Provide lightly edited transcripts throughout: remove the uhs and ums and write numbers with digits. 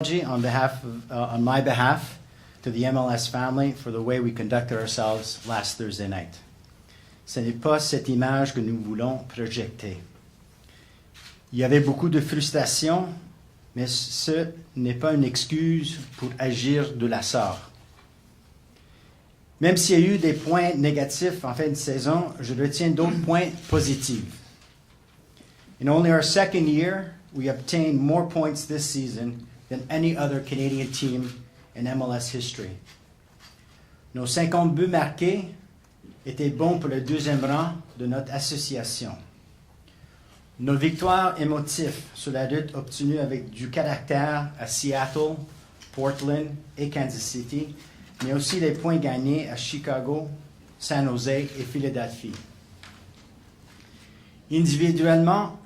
On my behalf to the MLS family for the way we conducted ourselves last Thursday night. Ce n'est pas cette image que nous voulons projeter. Il y avait beaucoup de frustration, mais ce n'est pas une excuse pour agir de la sorte. Même s'il y a eu des points négatifs en fin de saison, je retiens d'autres points positifs. In only our second year, we obtained more points this season than any other Canadian team in MLS history. Nos 50 buts marqués étaient bons pour le deuxième rang de notre association. Nos victoires émotives sur la route obtenues avec du caractère à Seattle, Portland et Kansas City, mais aussi les points gagnés à Chicago, San Jose et Philadelphie. Individuellement,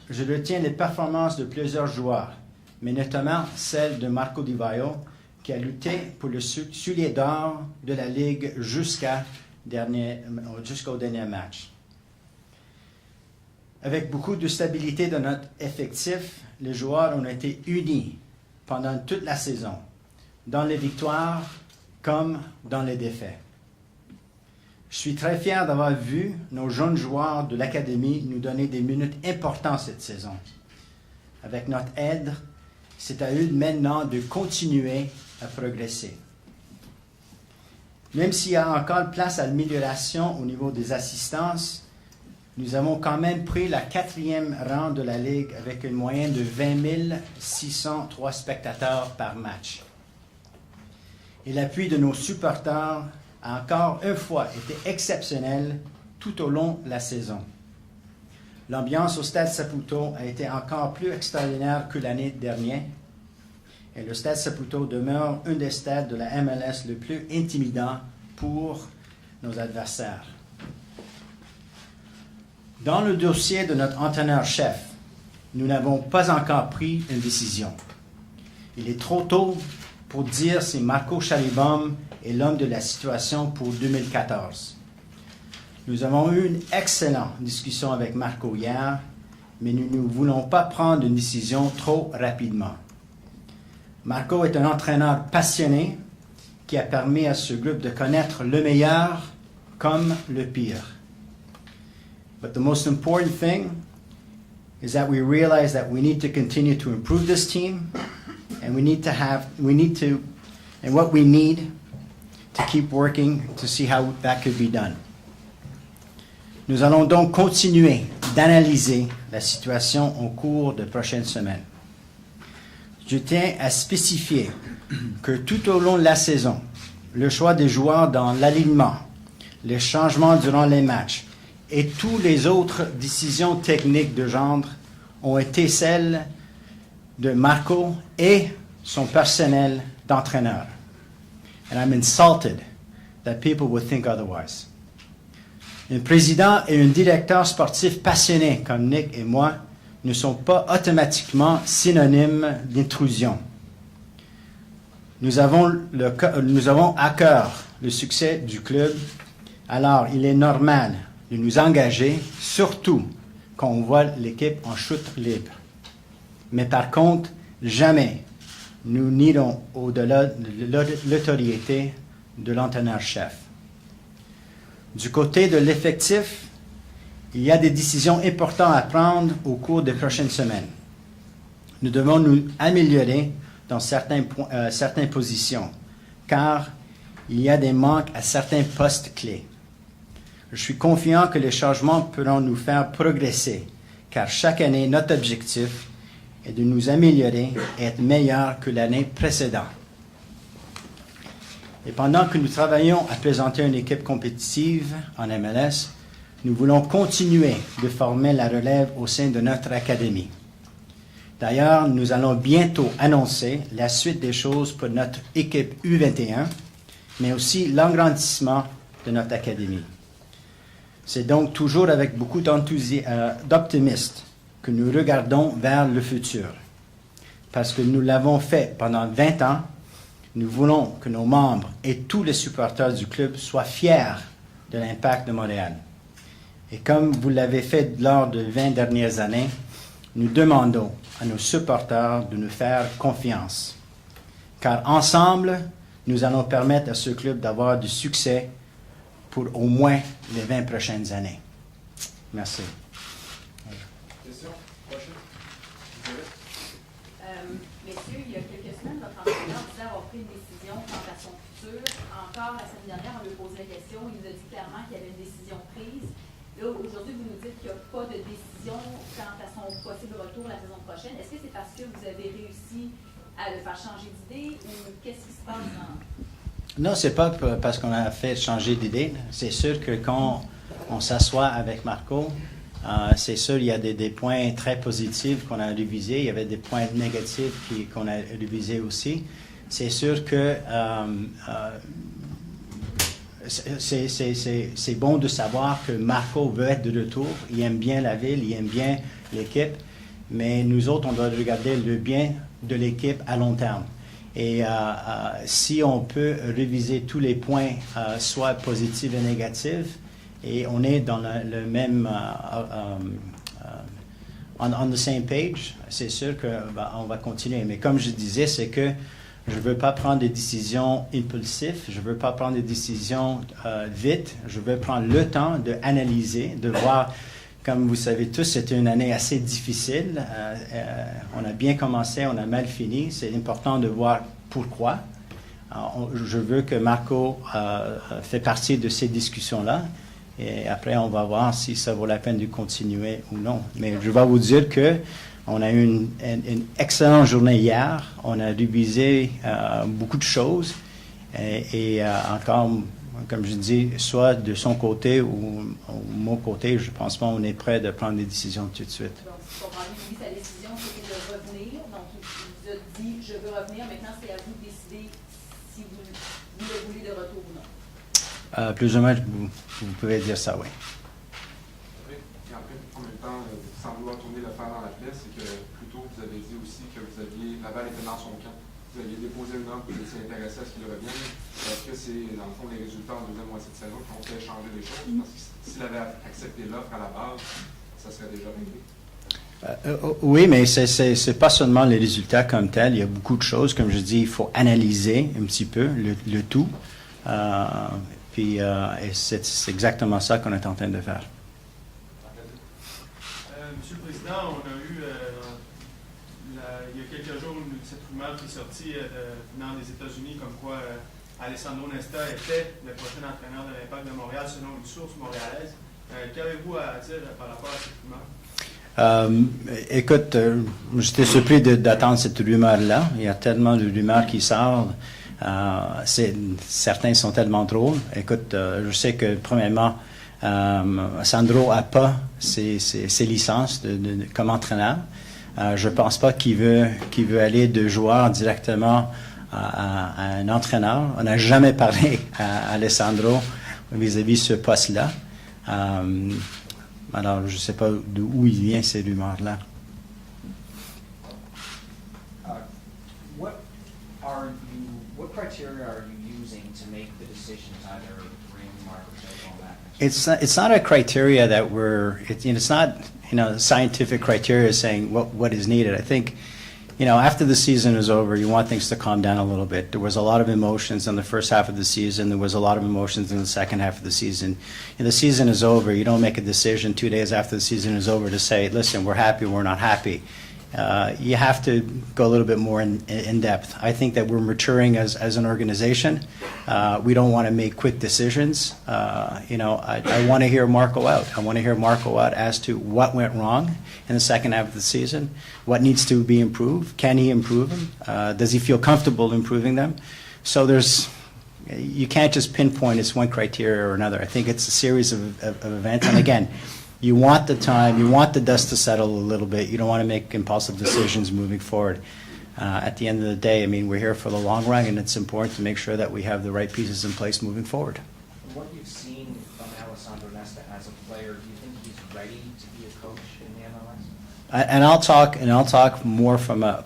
je retiens les performances de plusieurs joueurs, mais notamment celle de Marco Di Vaio, qui a lutté pour le soulier d'or de la Ligue jusqu'au dernier match. Avec beaucoup de stabilité dans notre effectif, les joueurs ont été unis pendant toute la saison, dans les victoires comme dans les défaites. Je suis très fier d'avoir vu nos jeunes joueurs de l'Académie nous donner des minutes importantes cette saison. Avec notre aide, c'est à eux maintenant de continuer à progresser. Même s'il y a encore place à l'amélioration au niveau des assistances, nous avons quand même pris la 4e rang de la Ligue avec une moyenne de 20 603 spectateurs par match. Et l'appui de nos supporters a encore une fois été exceptionnel tout au long de la saison. L'ambiance au Stade Saputo a été encore plus extraordinaire que l'année dernière et le Stade Saputo demeure un des stades de la MLS le plus intimidant pour nos adversaires. Dans le dossier de notre entraîneur-chef, nous n'avons pas encore pris une décision. Il est trop tôt pour dire si Marco Schallibaum est l'homme de la situation pour 2014. Nous avons eu une excellente discussion avec Marco hier, mais nous ne voulons pas prendre une décision trop rapidement. Marco est un entraîneur passionné qui a permis à ce groupe de connaître le meilleur comme le pire. But the most important thing is that we realize that we need to continue to improve this team, and what we need to keep working to see how that could be done. Nous allons donc continuer d'analyser la situation au cours des prochaines semaines. Je tiens à spécifier que tout au long de la saison, le choix des joueurs dans l'alignement, les changements durant les matchs et toutes les autres décisions techniques de gendre ont été celles de Marco et son personnel d'entraîneur. And I'm insulted that people would think otherwise. Un président et un directeur sportif passionnés comme Nick et moi ne sont pas automatiquement synonymes d'intrusion. Nous avons à cœur le succès du club, alors il est normal de nous engager, surtout quand on voit l'équipe en chute libre. Mais par contre, jamais nous n'irons au-delà de l'autorité de l'entraîneur-chef. Du côté de l'effectif, il y a des décisions importantes à prendre au cours des prochaines semaines. Nous devons nous améliorer dans certaines positions, car il y a des manques à certains postes clés. Je suis confiant que les changements pourront nous faire progresser, car chaque année, notre objectif est de nous améliorer et être meilleurs que l'année précédente. Et pendant que nous travaillons à présenter une équipe compétitive en MLS, nous voulons continuer de former la relève au sein de notre académie. D'ailleurs, nous allons bientôt annoncer la suite des choses pour notre équipe U21, mais aussi l'agrandissement de notre académie. C'est donc toujours avec beaucoup d'optimisme que nous regardons vers le futur. Parce que nous l'avons fait pendant 20 ans, nous voulons que nos membres et tous les supporters du club soient fiers de l'Impact de Montréal. Et comme vous l'avez fait lors des 20 dernières années, nous demandons à nos supporters de nous faire confiance. car ensemble, nous allons permettre à ce club d'avoir du succès pour au moins les 20 prochaines années. Merci. Question? Prochaine? Messieurs, il y a quelques semaines, votre entraîneur disait avoir pris une décision quant à son futur. Encore la semaine dernière, on lui a posé la question. Il nous a dit clairement qu'il y avait une décision prise. Là, aujourd'hui, vous nous dites qu'il n'y a pas de décision quant à son possible retour la saison prochaine. Est-ce que c'est parce que vous avez réussi à le faire changer d'idée ou qu'est-ce qui se passe dans... Non, c'est pas parce qu'on a fait changer d'idée. C'est sûr que quand on s'assoit avec Marco, c'est sûr il y a des points très positifs qu'on a révisés. Il y avait des points négatifs qu'on a révisés aussi. C'est sûr que c'est bon de savoir que Marco veut être de retour. Il aime bien la ville, il aime bien l'équipe. Mais nous autres, on doit regarder le bien de l'équipe à long terme. Et si on peut réviser tous les points, soit positifs et négatifs, et on est dans le même on the same page, c'est sûr qu'on va continuer. Mais comme je disais, c'est que je ne veux pas prendre des décisions impulsives, je ne veux pas prendre des décisions vite, je veux prendre le temps d'analyser, de voir. Comme vous savez tous, c'était une année assez difficile. On a bien commencé, on a mal fini. C'est important de voir pourquoi. Je veux que Marco fait partie de ces discussions-là. Et après, on va voir si ça vaut la peine de continuer ou non. Mais je vais vous dire qu'on a eu une excellente journée hier. On a révisé beaucoup de choses. Et encore... Comme je dis, soit de son côté ou de mon côté, je pense pas qu'on est prêt de prendre des décisions tout de suite. Donc, si je comprends bien, lui, sa décision, c'était de revenir. Donc, il vous a dit, je veux revenir. Maintenant, c'est à vous de décider si vous le voulez de retour ou non. Plus ou moins, vous pouvez dire ça, oui. Et après, en même temps, sans vouloir tourner le fer dans la plaie, c'est que plus tôt, vous avez dit aussi que la balle était dans son camp. Vous aviez déposé une offre, vous étiez intéressé à ce qu'il revienne. Est-ce que c'est, dans le fond, les résultats en deuxième moitié de saison qui ont fait changer les choses? Parce que s'il avait accepté l'offre à la base, ça serait déjà réglé. Oui, mais c'est pas seulement les résultats comme tels. Il y a beaucoup de choses. Comme je dis, il faut analyser un petit peu le tout. Et c'est exactement ça qu'on est en train de faire. Monsieur le Président, on a eu, il y a quelques jours, cette rumeur qui est sortie venant des États-Unis comme quoi Alessandro Nesta était le prochain entraîneur de l'Impact de Montréal selon une source montréalaise. Qu'avez-vous à dire par rapport à cette rumeur? Écoute, j'étais surpris d'attendre cette rumeur-là. Il y a tellement de rumeurs qui sortent. Certains sont tellement drôles. Écoute, je sais que, premièrement, Sandro n'a pas ses licences comme entraîneur. Je ne pense pas qu'il veut aller de joueur directement à un entraîneur. On n'a jamais parlé à Alessandro vis-à-vis ce poste-là. Alors, je ne sais pas d'où il vient ces rumeurs-là. What criteria are you using to make the decision to either bring Marco back? It's not a criteria that it's not scientific criteria saying what is needed. I think after the season is over, you want things to calm down a little bit. There was a lot of emotions in the first half of the season. There was a lot of emotions in the second half of the season. The season is over. You don't make a decision 2 days after the season is over to say, listen, we're happy, we're not happy. You have to go a little bit more in depth. I think that we're maturing as an organization. We don't want to make quick decisions. I want to hear Marco out. I want to hear Marco out as to what went wrong in the second half of the season, what needs to be improved. Can he improve them? Does he feel comfortable improving them? So you can't just pinpoint it's one criteria or another. I think it's a series of events. And again, you want the time, you want the dust to settle a little bit. You don't want to make impulsive decisions moving forward. At the end of the day, I mean, we're here for the long run, and it's important to make sure that we have the right pieces in place moving forward. From what you've seen from Alessandro Nesta as a player, do you think he's ready to be a coach in the MLS? And I'll talk more from a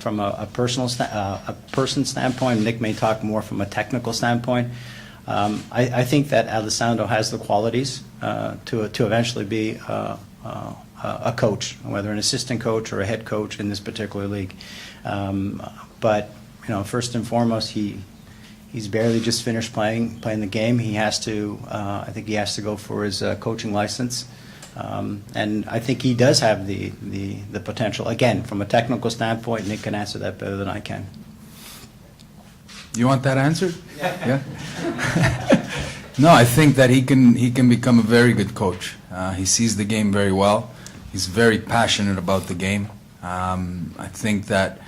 personal a person standpoint. Nick may talk more from a technical standpoint. I think that Alessandro has the qualities to eventually be a coach, whether an assistant coach or a head coach in this particular league. But first and foremost, he's barely just finished playing the game. He has to, I think he has to go for his coaching license. And I think he does have the potential. Again, from a technical standpoint, Nick can answer that better than I can. You want that answered? Yeah. No, I think that he can become a very good coach. He sees the game very well. He's very passionate about the game. I think that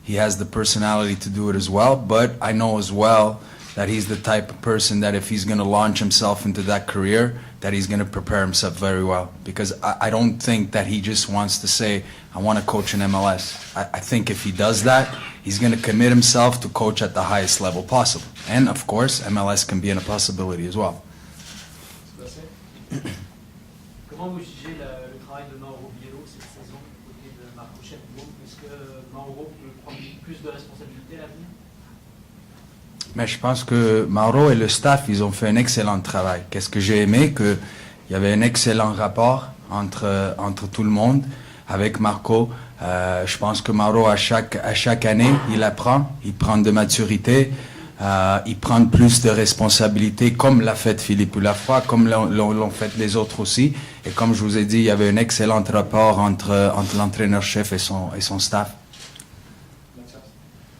he has the personality to do it as well, but I know as well that he's the type of person that if he's going to launch himself into that career, that he's going to prepare himself very well. Because I don't think that he just wants to say, I want to coach in MLS. I think if he does that, he's going to commit himself to coach at the highest level possible. And of course, MLS can be a possibility as well. Comment vous jugez le travail de Mauro Biello cette saison côté de Marco Chapelot? Est-ce que Mauro peut prendre plus de responsabilités à l'avenir? Mais je pense que Mauro et le staff, ils ont fait un excellent travail. Qu'est-ce que j'ai aimé? Qu'il y avait un excellent rapport entre tout le monde avec Marco. Je pense que Mauro, à chaque année, il apprend, il prend de maturité, il prend plus de responsabilités, comme l'a fait Philippe Lafroy, comme l'ont fait les autres aussi. Et comme je vous ai dit, il y avait un excellent rapport entre l'entraîneur-chef et son staff.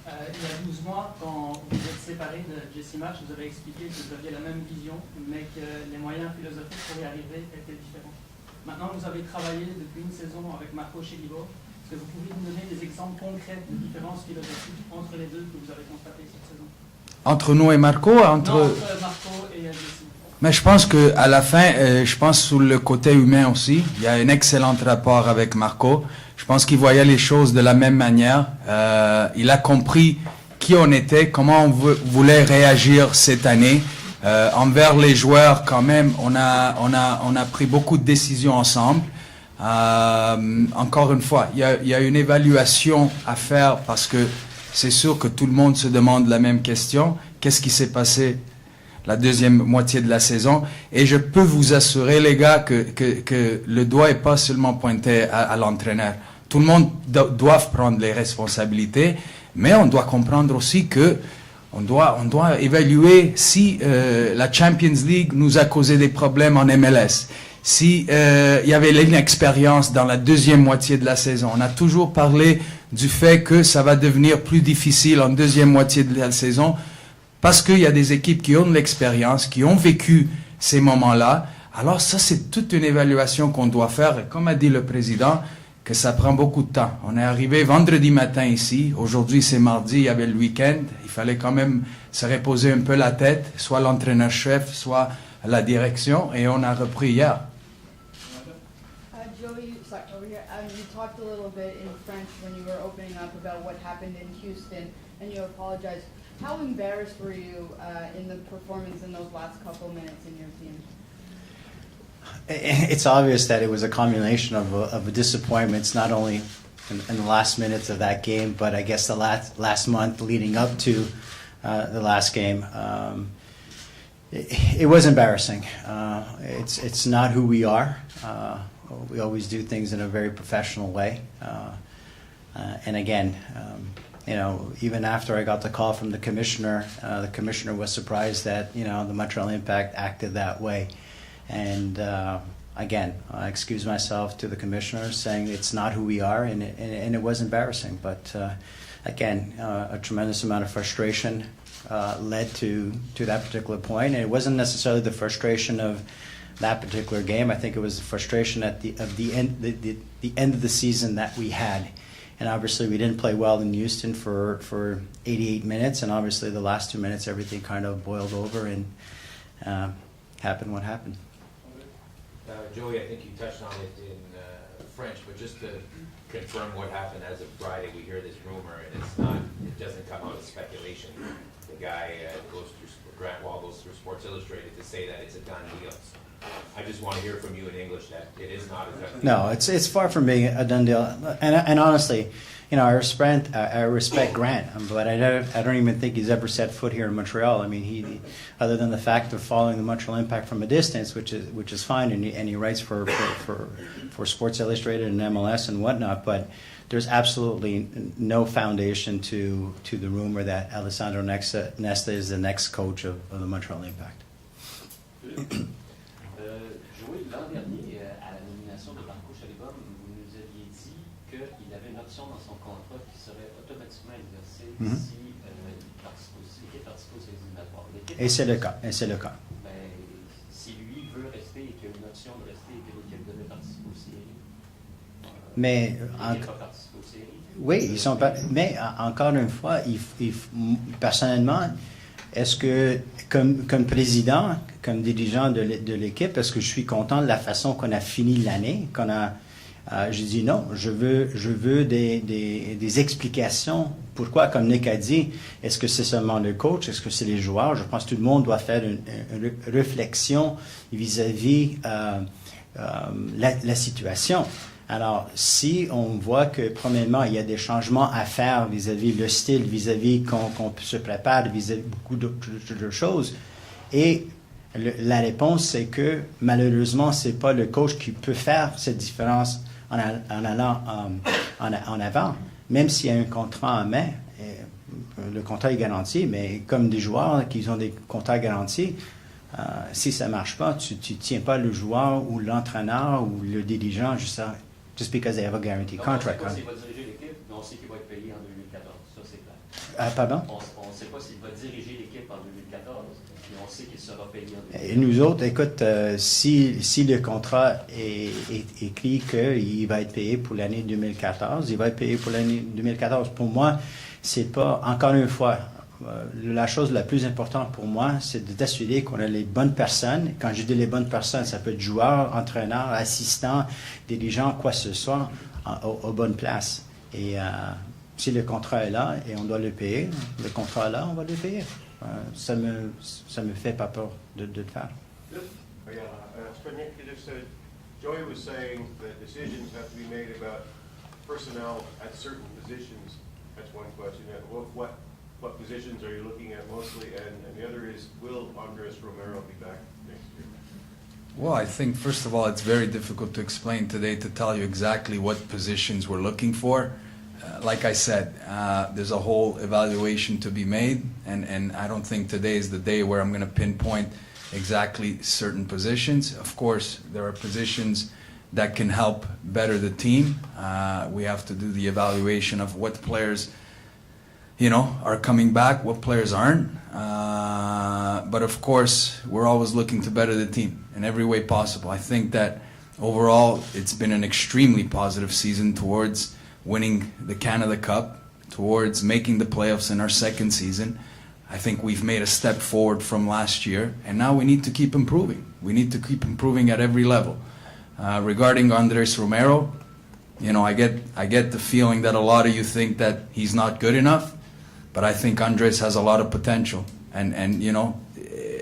Il y a 12 mois, quand vous êtes séparé de Jesse Marsch, vous avez expliqué que vous aviez la même vision, mais que les moyens philosophiques pour y arriver étaient différents. Maintenant, vous avez travaillé depuis une saison avec Marco Chelibo. Est-ce que vous pouvez nous donner des exemples concrets de différences philosophiques entre les deux que vous avez constatées cette saison? Entre nous et Marco? Non, entre Marco et Jesse. Mais je pense qu'à la fin, je pense sur le côté humain aussi, il y a un excellent rapport avec Marco. Je pense qu'il voyait les choses de la même manière. Il a compris qui on était, comment on voulait réagir cette année. Envers les joueurs, quand même, on a pris beaucoup de décisions ensemble. Encore une fois, il y a une évaluation à faire parce que c'est sûr que tout le monde se demande la même question. Qu'est-ce qui s'est passé la deuxième moitié de la saison? Et je peux vous assurer, les gars, que le doigt n'est pas seulement pointé à l'entraîneur. Tout le monde doit prendre les responsabilités, mais on doit comprendre aussi que on doit évaluer si la Champions League nous a causé des problèmes en MLS. Si il y avait l'inexpérience dans la deuxième moitié de la saison. On a toujours parlé du fait que ça va devenir plus difficile en deuxième moitié de la saison parce qu'il y a des équipes qui ont de l'expérience, qui ont vécu ces moments-là. Alors ça, c'est toute une évaluation qu'on doit faire. Et comme a dit le président, que ça prend beaucoup de temps. On est arrivé vendredi matin ici. Aujourd'hui, c'est mardi, il y avait le week-end. Il fallait quand même se reposer un peu la tête, soit l'entraîneur-chef, soit la direction, et on a repris hier. Joey, sorry, over here. You talked a little bit in French when you were opening up about what happened in Houston, and you apologized. How embarrassed were you in the performance in those last couple minutes in your team? It's obvious that it was a combination of disappointments, not only in the last minutes of that game, but I guess the last month leading up to the last game. It was embarrassing. It's not who we are. We always do things in a very professional way. And again, even after I got the call from the commissioner was surprised that, the Montreal Impact acted that way. And again, I excuse myself to the commissioner, saying it's not who we are, and it was embarrassing. But again, a tremendous amount of frustration led to that particular point. And it wasn't necessarily the frustration of that particular game. I think it was the frustration at the end of the season that we had. And obviously, we didn't play well in Houston for 88 minutes, and obviously the last 2 minutes, everything kind of boiled over and happened what happened. Joey, I think you touched on it in French, but just to confirm what happened as of Friday, we hear this rumor, and it doesn't come out of speculation. The guy Grant Wall goes through Sports Illustrated to say that it's a done deal. I just want to hear from you in English that it is not a done deal. No, it's far from being a done deal. And honestly, I respect Grant, but I don't even think he's ever set foot here in Montreal. I mean, he other than the fact of following the Montreal Impact from a distance, which is fine, and he writes for Sports Illustrated and MLS and whatnot. But there's absolutely no foundation to the rumor that Alessandro Nesta is the next coach of the Montreal Impact. Joey, l'an dernier, à la nomination de Marco Chalibom, vous nous aviez dit qu'il avait une option dans son contrat qui serait automatiquement exercée si l'équipe participe aux éliminatoires. Et c'est le cas. Et c'est le cas. Ben, si lui veut rester et qu'il y a une option de rester et que l'équipe devait participer aux séries, Mais l'équipe va participer aux séries. oui, ils sont pas. Mais encore une fois, personnellement, est-ce que, comme président, comme dirigeant de l'équipe, est-ce que je suis content de la façon qu'on a fini l'année, je dis non, je veux des explications. Pourquoi, comme Nick a dit, est-ce que c'est seulement le coach, est-ce que c'est les joueurs? Je pense que tout le monde doit faire une réflexion vis-à-vis la situation. Alors, si on voit que, premièrement, il y a des changements à faire vis-à-vis le style, vis-à-vis qu'on se prépare, vis-à-vis beaucoup d'autres choses, et la réponse, c'est que, malheureusement, c'est pas le coach qui peut faire cette différence en allant en avant, même s'il y a un contrat en main. Le contrat est garanti, mais comme des joueurs qui ont des contrats garantis, si ça marche pas, tu tiens pas le joueur ou l'entraîneur ou le dirigeant just because they have a guaranteed Donc, contract. on ne sait pas s'il va diriger l'équipe, mais on sait qu'il va être payé en 2014. Ça, c'est clair. Pardon? On ne sait pas s'il va diriger l'équipe en 2014, mais on sait qu'il sera payé en 2014. Et nous autres, écoute, si le contrat est écrit qu'il va être payé pour l'année 2014, il va être payé pour l'année 2014. Pour moi, c'est pas, encore une fois, la chose la plus importante pour moi, c'est d'assurer qu'on a les bonnes personnes. Quand je dis les bonnes personnes, ça peut être joueurs, entraîneurs, assistants, dirigeants, quoi que ce soit, aux bonnes places. Et si le contrat est là et on doit le payer, le contrat est là, on va le payer. Ça me fait pas peur de le faire. Joey was saying that decisions have to be made about personnel at certain positions. That's one question. What positions are you looking at mostly? And the other is, will Andres Romero be back next year? Well, I think, first of all, it's very difficult to explain today, to tell you exactly what positions we're looking for. Like I said, there's a whole evaluation to be made, and I don't think today is the day where I'm going to pinpoint exactly certain positions. Of course, there are positions that can help better the team. We have to do the evaluation of what players are coming back, what players aren't. But of course, we're always looking to better the team in every way possible. I think that overall, it's been an extremely positive season towards winning the Canada Cup, towards making the playoffs in our second season. I think we've made a step forward from last year, and now we need to keep improving. We need to keep improving at every level. Regarding Andres Romero, I get the feeling that a lot of you think that he's not good enough. But I think Andres has a lot of potential. And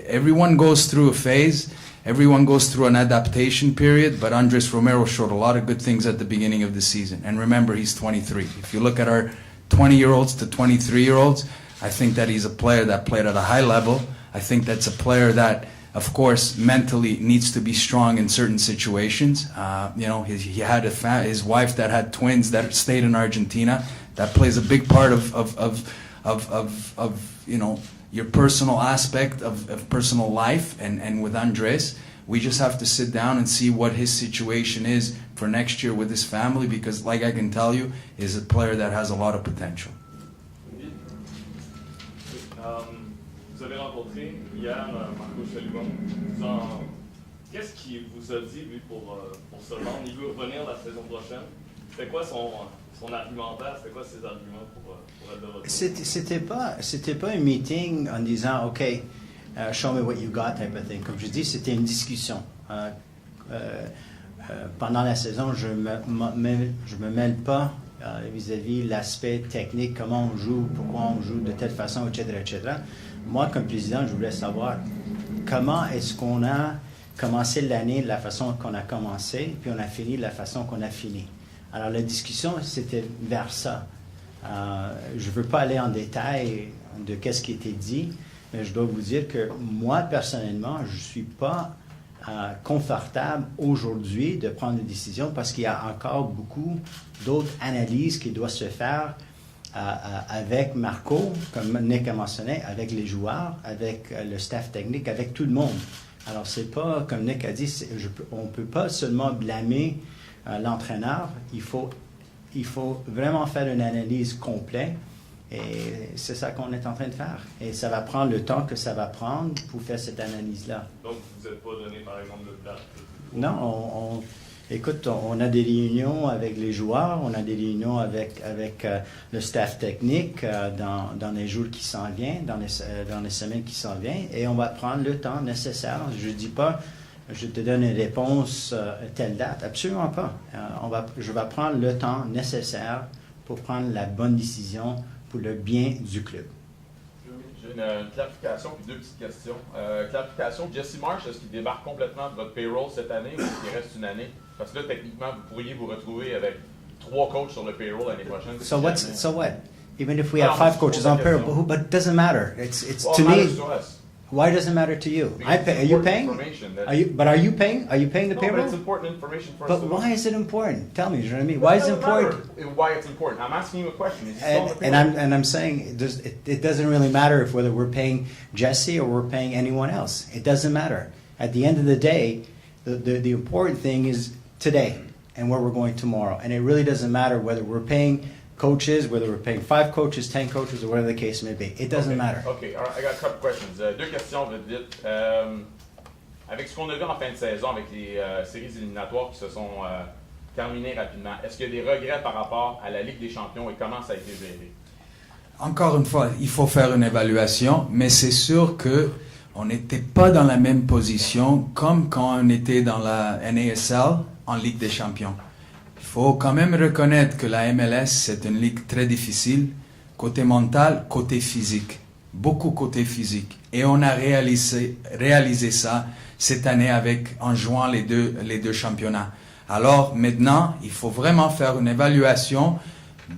everyone goes through a phase. Everyone goes through an adaptation period. But Andres Romero showed a lot of good things at the beginning of the season. And remember, he's 23. If you look at our 20-year-olds to 23-year-olds, I think that he's a player that played at a high level. I think that's a player that, of course, mentally needs to be strong in certain situations. He had his wife that had twins that stayed in Argentina. That plays a big part of your personal aspect of personal life, and with Andres, we just have to sit down and see what his situation is for next year with his family, because like I can tell you, is a player that has a lot of potential. Vous avez rencontré hier Marco Chalibom. Qu'est-ce qu'il vous a dit, lui, pour ce genre? Il veut revenir la saison prochaine. C'était quoi son argumentaire? C'était quoi ses arguments pour être de retour? C'était pas un meeting en disant OK, show me what you got type of thing. Comme je dis, c'était une discussion. Pendant la saison, je me mêle pas vis-à-vis l'aspect technique, comment on joue, pourquoi on joue de telle façon, etc., etc. Moi, comme président, je voulais savoir comment est-ce qu'on a commencé l'année de la façon qu'on a commencé, puis on a fini de la façon qu'on a fini. Alors, la discussion, c'était vers ça. Je ne veux pas aller en détail de qu'est-ce qui était dit, mais je dois vous dire que moi, personnellement, je ne suis pas confortable aujourd'hui de prendre une décision parce qu'il y a encore beaucoup d'autres analyses qui doivent se faire avec Marco, comme Nick a mentionné, avec les joueurs, avec le staff technique, avec tout le monde. Alors, c'est pas, comme Nick a dit, on ne peut pas seulement blâmer l'entraîneur. Il faut vraiment faire une analyse complète. Et c'est ça qu'on est en train de faire. Et ça va prendre le temps que ça va prendre pour faire cette analyse-là. Donc, vous n'êtes pas donné, par exemple, le plan? Non, écoute, on a des réunions avec les joueurs, on a des réunions avec le staff technique dans les jours qui s'en viennent, dans les semaines qui s'en viennent, et on va prendre le temps nécessaire. Je ne dis pas, je te donne une réponse telle date, absolument pas. Je vais prendre le temps nécessaire pour prendre la bonne décision pour le bien du club. J'ai une clarification puis 2 petites questions. Clarification, Jesse Marsh, est-ce qu'il débarque complètement de votre payroll cette année ou est-ce qu'il reste une année? Parce que là, techniquement, vous pourriez vous retrouver avec 3 coachs sur le payroll l'année prochaine. So what? Even if we have 5 coaches on payroll, but it doesn't matter. It's to me. Why does it matter to you? Are you paying? Are you paying? Are you paying the No, payroll? but it's important information for us But to know. why is it important? Tell me, you know what I mean? Why is it important? Why it's important? I'm asking you a question. Is he still on the payroll? And I'm saying it doesn't really matter if whether we're paying Jesse or we're paying anyone else. It doesn't matter. At the end of the day, the important thing is today and where we're going tomorrow. And it really doesn't matter whether we're paying coaches, whether we're paying 5 coaches, 10 coaches, or whatever the case may be. It doesn't matter. Okay, all right, I got a couple questions. 2 questions vite. Avec ce qu'on a vu en fin de saison, avec les séries éliminatoires qui se sont terminées rapidement, est-ce qu'il y a des regrets par rapport à la Ligue des champions et comment ça a été géré? Encore une fois, il faut faire une évaluation, mais c'est sûr que on n'était pas dans la même position comme quand on était dans la NASL en Ligue des champions. Il faut quand même reconnaître que la MLS, c'est une ligue très difficile, côté mental, côté physique. Beaucoup côté physique. Et on a réalisé ça cette année en jouant les deux championnats. Alors maintenant, il faut vraiment faire une évaluation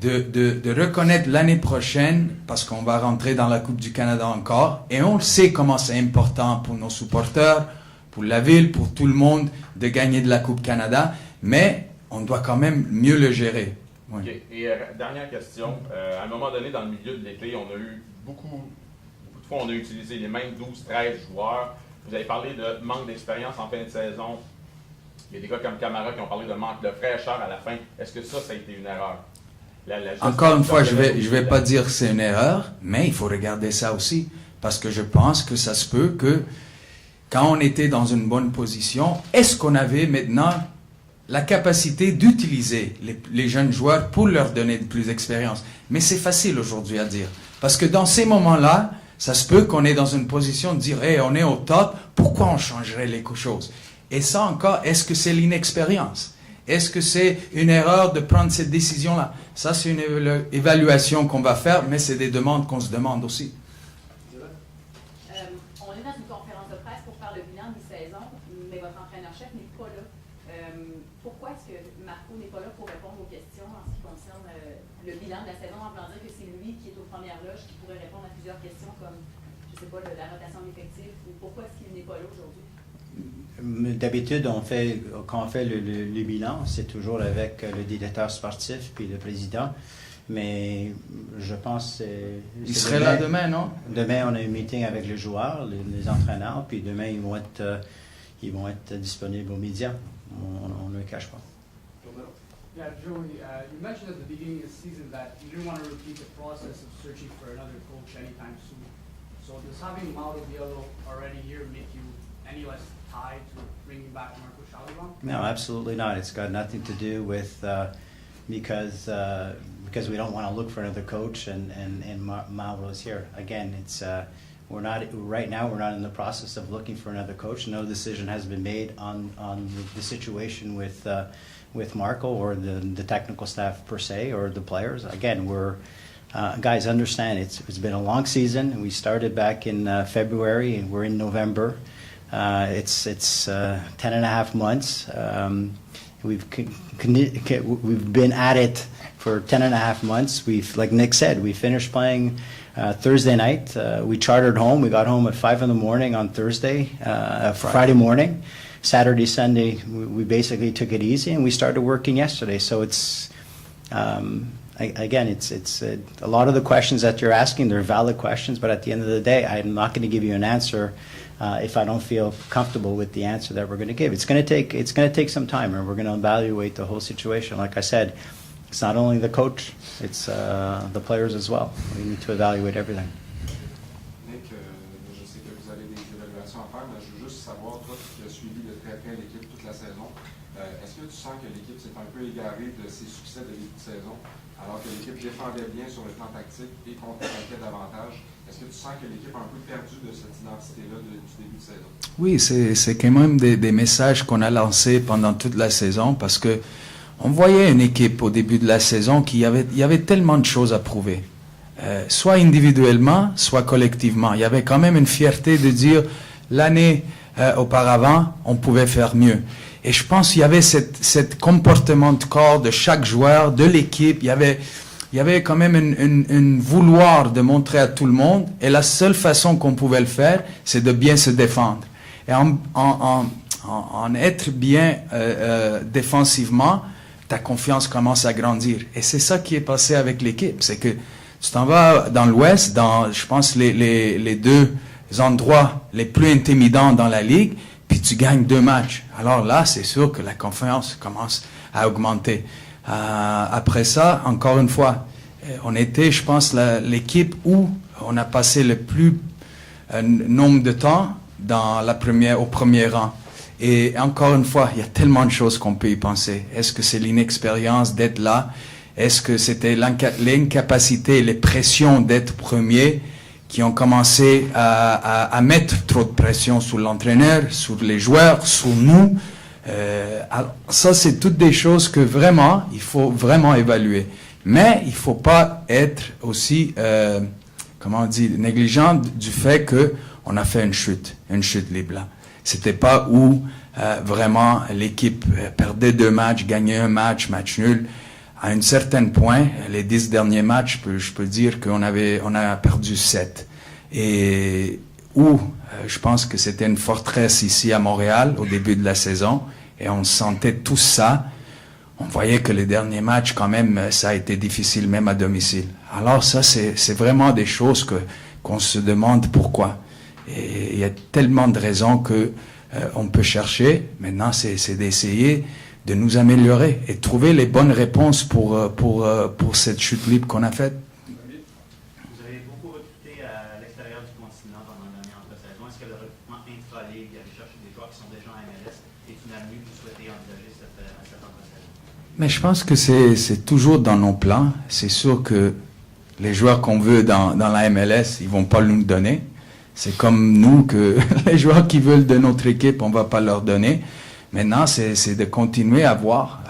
de reconnaître l'année prochaine, parce qu'on va rentrer dans la Coupe du Canada encore, et on sait comment c'est important pour nos supporters, pour la ville, pour tout le monde, de gagner de la Coupe Canada, mais on doit quand même mieux le gérer. Oui. Okay. Et dernière question, à un moment donné, dans le milieu de l'été, on a eu beaucoup de fois, on a utilisé les mêmes 12-13 joueurs. Vous avez parlé de manque d'expérience en fin de saison. Il y a des gars comme Camara qui ont parlé de manque de fraîcheur à la fin. Est-ce que ça a été une erreur? Encore une fois, je vais pas dire que c'est une erreur, mais il faut regarder ça aussi. Parce que je pense que ça se peut que, quand on était dans une bonne position, est-ce qu'on avait maintenant la capacité d'utiliser les jeunes joueurs pour leur donner plus d'expérience? Mais c'est facile aujourd'hui à dire. Parce que dans ces moments-là, ça se peut qu'on est dans une position de dire hey, on est au top, pourquoi on changerait les choses? Et ça encore, est-ce que c'est l'inexpérience? Est-ce que c'est une erreur de prendre cette décision-là? Ça, c'est une évaluation qu'on va faire, mais c'est des demandes qu'on se demande aussi. On est dans une conférence de presse pour faire le bilan de saison, mais votre entraîneur-chef n'est pas là. Pourquoi est-ce que Marco n'est pas là pour répondre aux questions en ce qui concerne le bilan de la saison, en voulant dire que c'est lui qui est aux premières loges, qui pourrait répondre à plusieurs questions comme, je ne sais pas, la rotation d'effectifs, ou pourquoi est-ce qu'il n'est pas là aujourd'hui? D'habitude, quand on fait le bilan, c'est toujours avec le directeur sportif puis le président. Mais je pense que il serait là demain, non? Demain, on a un meeting avec les joueurs, les entraîneurs, puis demain, ils vont être disponibles aux médias. On ne le cache pas. Yeah, Joey, you mentioned at the beginning of the season that you didn't want to repeat the process of searching for another coach anytime soon. So does having Mauro Biello already here make you any less tied to bringing back Marco Chalibon? No, absolutely not. It's got nothing to do with because we don't want to look for another coach and Mauro's here. Again, it's we're not right now. We're not in the process of looking for another coach. No decision has been made on the situation with Marco or the technical staff per se or the players. Again, we're guys understand it's been a long season. We started back in February and we're in November. It's 10 and a half months. We've been at it for 10 and a half months. Like Nick said, we finished playing Thursday night. We chartered home. We got home at 5 in the morning on Friday morning. Saturday, Sunday, we basically took it easy, and we started working yesterday. So it's, again, it's a lot of the questions that you're asking, they're valid questions, but at the end of the day, I'm not going to give you an answer if I don't feel comfortable with the answer that we're going to give. It's going to take some time, and we're going to evaluate the whole situation. Like I said, it's not only the coach, it's the players as well. We need to evaluate everything. Nick, je sais que vous avez des évaluations à faire, mais je veux juste savoir, toi qui as suivi de très près l'équipe toute la saison, est-ce que tu sens que l'équipe s'est un peu égarée de ses succès de début de saison, alors que l'équipe défendait bien sur le plan tactique et contre-attaquait davantage? Est-ce que tu sens que l'équipe a un peu perdu de cette identité-là du début de saison? Oui, c'est quand même des messages qu'on a lancés pendant toute la saison, parce que on voyait une équipe au début de la saison qui il y avait tellement de choses à prouver, soit individuellement, soit collectivement. Il y avait quand même une fierté de dire l'année auparavant, on pouvait faire mieux. Et je pense qu'il y avait cet comportement de corps de chaque joueur, de l'équipe. Il y avait quand même une vouloir de montrer à tout le monde. Et la seule façon qu'on pouvait le faire, c'est de bien se défendre. Et en être bien défensivement, ta confiance commence à grandir. Et c'est ça qui est passé avec l'équipe. C'est que tu t'en vas dans l'Ouest, dans, je pense, les deux endroits les plus intimidants dans la Ligue, puis tu gagnes 2 matchs. Alors là, c'est sûr que la confiance commence à augmenter. Après ça, encore une fois, on était, je pense, l'équipe où on a passé le plus nombre de temps au premier rang. Et encore une fois, il y a tellement de choses qu'on peut y penser. Est-ce que c'est l'inexpérience d'être là? Est-ce que c'était l'incapacité, les pressions d'être premier qui ont commencé à mettre trop de pression sur l'entraîneur, sur les joueurs, sur nous? Alors, ça, c'est toutes des choses que vraiment, il faut vraiment évaluer. Mais il ne faut pas être aussi, comment on dit, négligent du fait qu'on a fait une chute libre là. C'était pas où vraiment l'équipe perdait 2 matchs, gagnait 1 match, match nul. À un certain point, les 10 derniers matchs, je peux dire qu'on a perdu 7. Et où je pense que c'était une forteresse ici à Montréal au début de la saison, et on sentait tout ça. On voyait que les derniers matchs, quand même, ça a été difficile, même à domicile. Alors ça, c'est vraiment des choses qu'on se demande pourquoi. Et il y a tellement de raisons que on peut chercher. Maintenant, c'est d'essayer de nous améliorer et de trouver les bonnes réponses pour cette chute libre qu'on a faite. Vous avez beaucoup recruté à l'extérieur du continent pendant l'année entre-saison. Est-ce que le recrutement intra-ligue, aller chercher des joueurs qui sont déjà en MLS, est une avenue que vous souhaitez envisager cette entre-saison? Mais je pense que c'est toujours dans nos plans. C'est sûr que les joueurs qu'on veut dans la MLS, ils vont pas nous donner. C'est comme nous que les joueurs qui veulent de notre équipe, on va pas leur donner. Maintenant, c'est de continuer à voir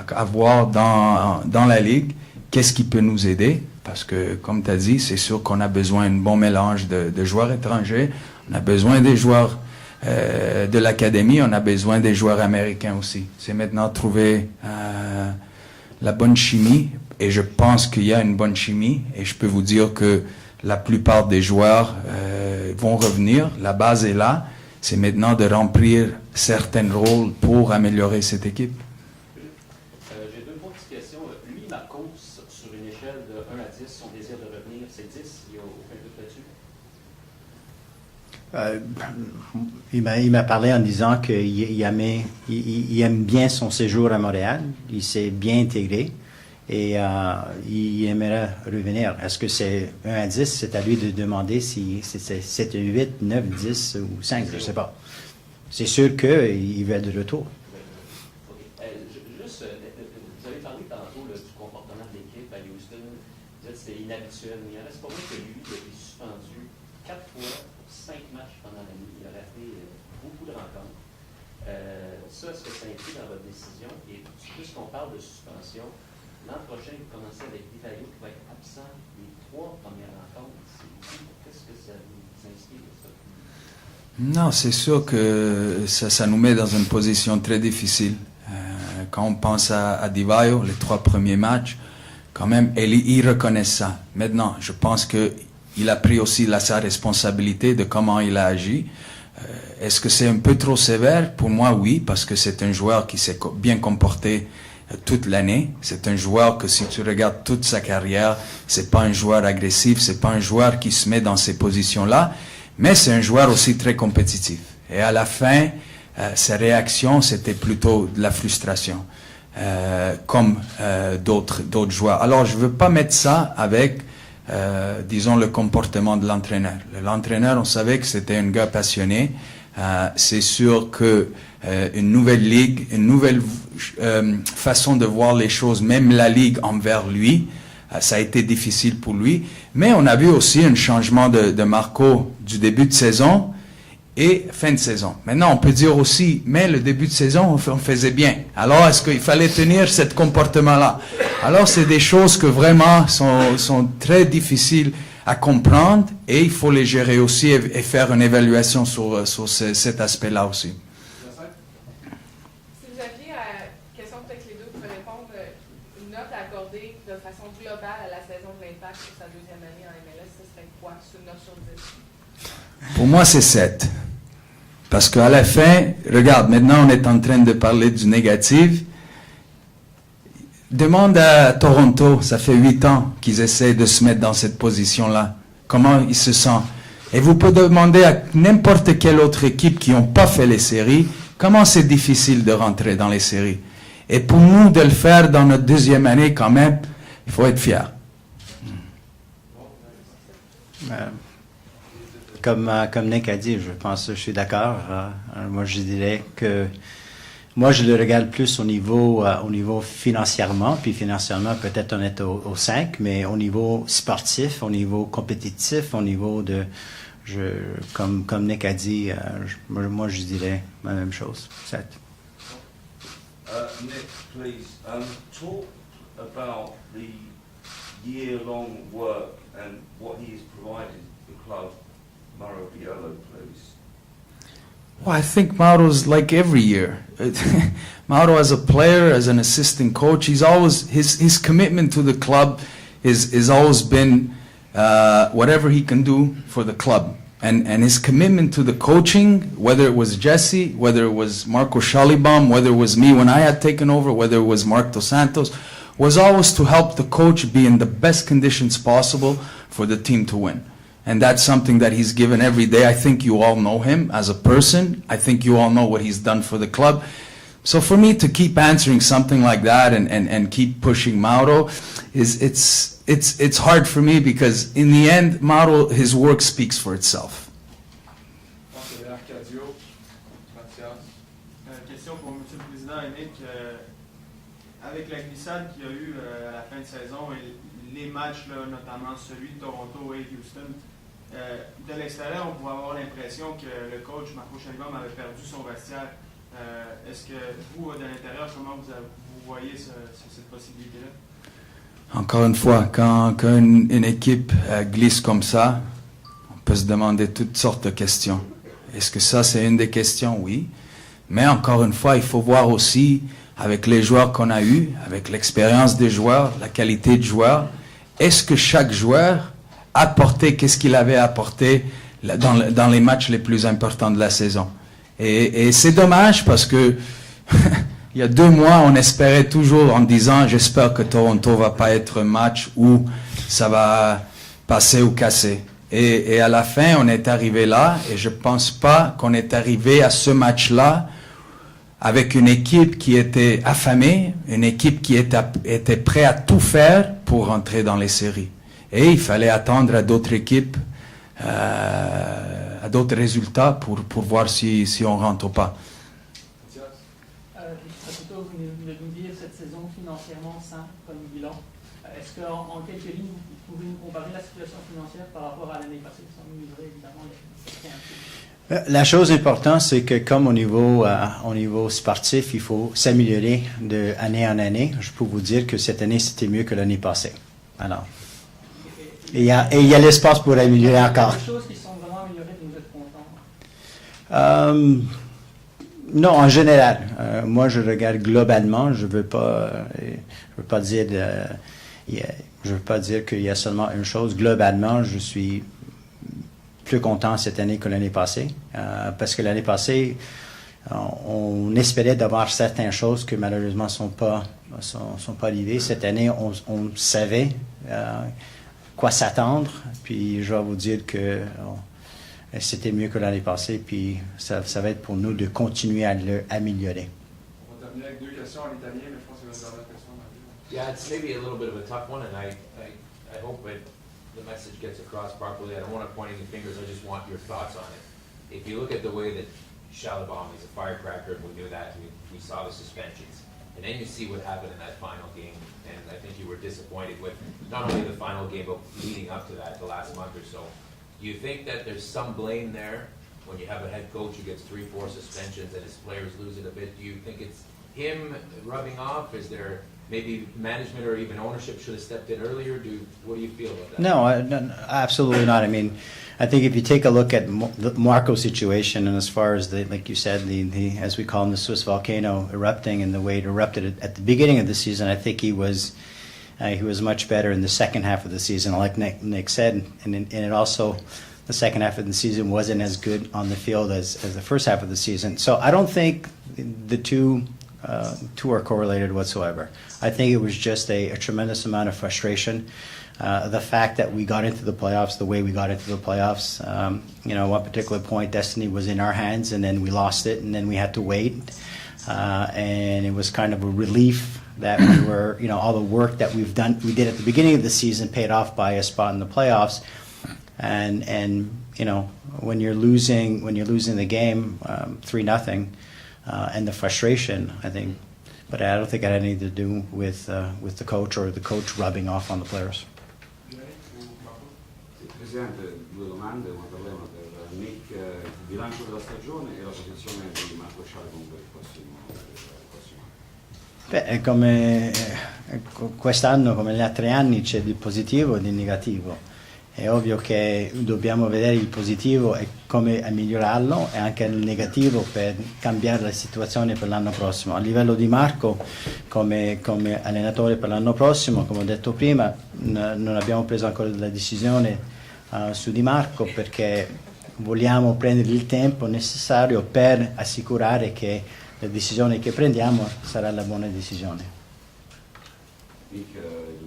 dans la Ligue qu'est-ce qui peut nous aider. Parce que, comme tu as dit, c'est sûr qu'on a besoin d'un bon mélange de joueurs étrangers. On a besoin des joueurs de l'académie. On a besoin des joueurs américains aussi. C'est maintenant trouver la bonne chimie. Et je pense qu'il y a une bonne chimie. Et je peux vous dire que la plupart des joueurs vont revenir. La base est là. C'est maintenant de remplir certains rôles pour améliorer cette équipe. J'ai 2 petites questions. Lui, Marcos, sur une échelle de 1 à 10, son désir de revenir, c'est 10. Il n'y a aucun doute là-dessus? Il m'a parlé en disant qu'il aime bien son séjour à Montréal. Il s'est bien intégré. Et il aimerait revenir. Est-ce que c'est 1 à 10? C'est à lui de demander si c'est 7, 8, 9, 10 ou 5, je ne sais pas. C'est sûr qu'il veut être de retour. Juste, vous avez parlé tantôt du comportement de l'équipe à Houston. Vous dites que c'était inhabituel. Mais il reste pas mal que lui, il a été suspendu 4 fois pour 5 matchs pendant l'année. Il a raté beaucoup de rencontres. Ça, est-ce que ça inclut dans votre décision? Et puisqu'on parle de suspension, l'an prochain, vous commencez avec Divayo qui va être absent les 3 premières rencontres. Qu'est-ce que ça vous inspire, ça? Non, c'est sûr que ça nous met dans une position très difficile. Quand on pense à Divayo, les 3 premiers matchs, quand même, il reconnaît ça. Maintenant, je pense qu'il a pris aussi sa responsabilité de comment il a agi. Est-ce que c'est un peu trop sévère? Pour moi, oui, parce que c'est un joueur qui s'est bien comporté toute l'année. C'est un joueur que si tu regardes toute sa carrière, c'est pas un joueur agressif, c'est pas un joueur qui se met dans ces positions-là, mais c'est un joueur aussi très compétitif. Et à la fin, ses réactions, c'était plutôt de la frustration, comme d'autres joueurs. Alors, je veux pas mettre ça avec, disons, le comportement de l'entraîneur. L'entraîneur, on savait que c'était un gars passionné. C'est sûr que une nouvelle ligue, une nouvelle façon de voir les choses, même la ligue envers lui, ça a été difficile pour lui. Mais on a vu aussi un changement de Marco du début de saison et fin de saison. Maintenant, on peut dire aussi, mais le début de saison, on faisait bien. Alors, est-ce qu'il fallait tenir ce comportement-là? Alors, c'est des choses que vraiment sont très difficiles à comprendre et il faut les gérer aussi et faire une évaluation sur cet aspect-là aussi. Si vous aviez, question peut-être que les deux pouvaient répondre, une note à accorder de façon globale à la saison de l'Impact sur sa deuxième année en MLS, ce serait quoi, sur 9 sur 10? Pour moi, c'est 7. Parce qu'à la fin, regarde, maintenant on est en train de parler du négatif. Demande à Toronto, ça fait 8 ans qu'ils essaient de se mettre dans cette position-là. Comment ils se sentent? Et vous pouvez demander à n'importe quelle autre équipe qui n'ont pas fait les séries, comment c'est difficile de rentrer dans les séries. Et pour nous, de le faire dans notre deuxième année, quand même, il faut être fier. Comme Nick a dit, je pense que je suis d'accord. Moi, je dirais que moi, je le regarde plus au niveau financièrement, puis financièrement, peut-être on est au 5, mais au niveau sportif, au niveau compétitif, au niveau de, comme Nick a dit, moi, je dirais la même chose, 7. Nick, please, talk about the year-long work and what he has provided the club. Mauro Biello, please. Well, I think Mauro's like every year. Mauro, as a player, as an assistant coach, he's always his commitment to the club is always been whatever he can do for the club, and his commitment to the coaching, whether it was Jesse, whether it was Marco Schalibam, whether it was me when I had taken over, whether it was Mark Dos Santos, was always to help the coach be in the best conditions possible for the team to win. And that's something that he's given every day. I think you all know him as a person. I think you all know what he's done for the club. So for me to keep answering something like that and keep pushing Mauro, it's hard for me because in the end, Mauro, his work speaks for itself. Question pour M. le Président et Nick. Avec la glissade qu'il y a eu à la fin de saison et les matchs, là, notamment celui de Toronto et Houston, de l'extérieur, on pouvait avoir l'impression que le coach Marco Schalibam avait perdu son vestiaire. Est-ce que vous, de l'intérieur, comment vous voyez cette possibilité-là? Encore une fois, quand une équipe glisse comme ça, on peut se demander toutes sortes de questions. Est-ce que ça, c'est une des questions? Oui. Mais encore une fois, il faut voir aussi, avec les joueurs qu'on a eus, avec l'expérience des joueurs, la qualité de joueurs, est-ce que chaque joueur a apporté qu'est-ce qu'il avait apporté dans les matchs les plus importants de la saison? Et c'est dommage parce que il y a 2 mois, on espérait toujours en disant j'espère que Toronto va pas être un match où ça va passer ou casser. Et à la fin, on est arrivé là et je pense pas qu'on est arrivé à ce match-là avec une équipe qui était affamée, une équipe qui était prête à tout faire pour rentrer dans les séries. Et il fallait attendre à d'autres équipes, à d'autres résultats pour voir si on rentre ou pas. Plutôt, vous nous dire cette saison financièrement sain comme bilan. Est-ce qu'en quelques lignes, vous pouvez nous comparer la situation financière par rapport à l'année passée, sans nous livrer évidemment La chose importante, c'est que comme au niveau sportif, il faut s'améliorer d'année en année. Je peux vous dire que cette année, c'était mieux que l'année passée. Alors, il y a l'espace pour améliorer encore. Des choses qui sont vraiment améliorées, vous êtes content? Non, en général. Moi, je regarde globalement. Je veux pas dire qu'il y a seulement une chose. Globalement, je suis plus content cette année que l'année passée, parce que l'année passée, on espérait d'avoir certaines choses que malheureusement sont pas arrivées. Cette année, on savait quoi s'attendre, puis je vais vous dire que c'était mieux que l'année passée, puis ça va être pour nous de continuer à l'améliorer. On va terminer avec 2 questions en italien, mais je pense que c'est la dernière question. Yeah, it's maybe a little bit of a tough one, and I hope the message gets across properly. I don't want to point any fingers, I just want your thoughts on it. If you look at the way that Schalabam is a firecracker, and we knew that, we saw the suspensions. And then you see what happened in that final game, and I think you were disappointed with not only the final game, but leading up to that, the last month or so. Do you think that there's some blame there when you have a head coach who gets 3-4 suspensions and his players lose it a bit? Do you think it's him rubbing off? Is there maybe management or even ownership should have stepped in earlier? What do you feel about that? No, absolutely not. I mean, I think if you take a look at Marco's situation, and as far as like you said, the as we call him, the Swiss volcano erupting, and the way it erupted at the beginning of the season, I think he was much better in the second half of the season, like Nick said, and it also, the second half of the season wasn't as good on the field as the first half of the season. So I don't think the two are correlated whatsoever. I think it was just a tremendous amount of frustration. The fact that we got into the playoffs the way we got into the playoffs, one particular point, destiny was in our hands, and then we lost it, and then we had to wait. And it was kind of a relief that we were, all the work that we did at the beginning of the season paid off by a spot in the playoffs. And when you're losing the game 3-0, and the frustration, I think, but I don't think it had anything to do with the coach or the coach rubbing off on the players. Presidente, 2 domande, una per lei, una per Nick, il bilancio della stagione e la posizione di Marco Schalabam per il prossimo anno. Beh, come quest'anno, come negli altri anni, c'è del positivo e del negativo. È ovvio che dobbiamo vedere il positivo e come migliorarlo, e anche il negativo per cambiare la situazione per l'anno prossimo. A livello di Marco, come allenatore per l'anno prossimo, come ho detto prima, non abbiamo preso ancora la decisione su Di Marco, perché vogliamo prendere il tempo necessario per assicurare che la decisione che prendiamo sarà la buona decisione. Nick,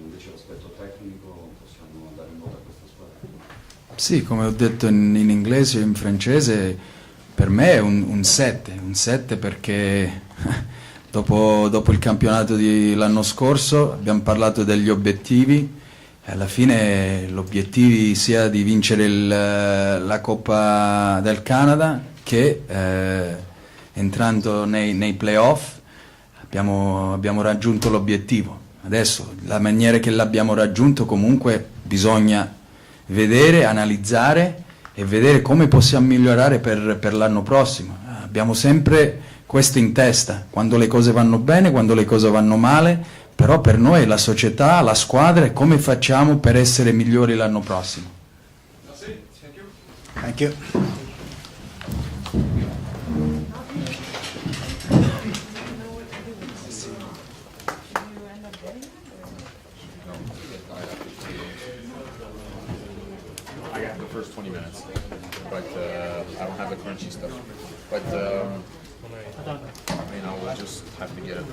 invece l'aspetto tecnico, possiamo andare in moda a questa squadra? Sì, come ho detto in inglese e in francese, per me è un 7 perché dopo il campionato dell'anno scorso abbiamo parlato degli obiettivi. Alla fine l'obiettivo sia di vincere la Coppa del Canada che entrando nei playoff abbiamo raggiunto l'obiettivo. Adesso la maniera che l'abbiamo raggiunto comunque bisogna vedere, analizzare e vedere come possiamo migliorare per l'anno prossimo. Abbiamo sempre questo in testa, quando le cose vanno bene, quando le cose vanno male. Però per noi la società, la squadra, come facciamo per essere migliori l'anno prossimo? Thank you. I got the first 20 minutes, but I don't have the crunchy stuff. But I mean, I will just have to get it.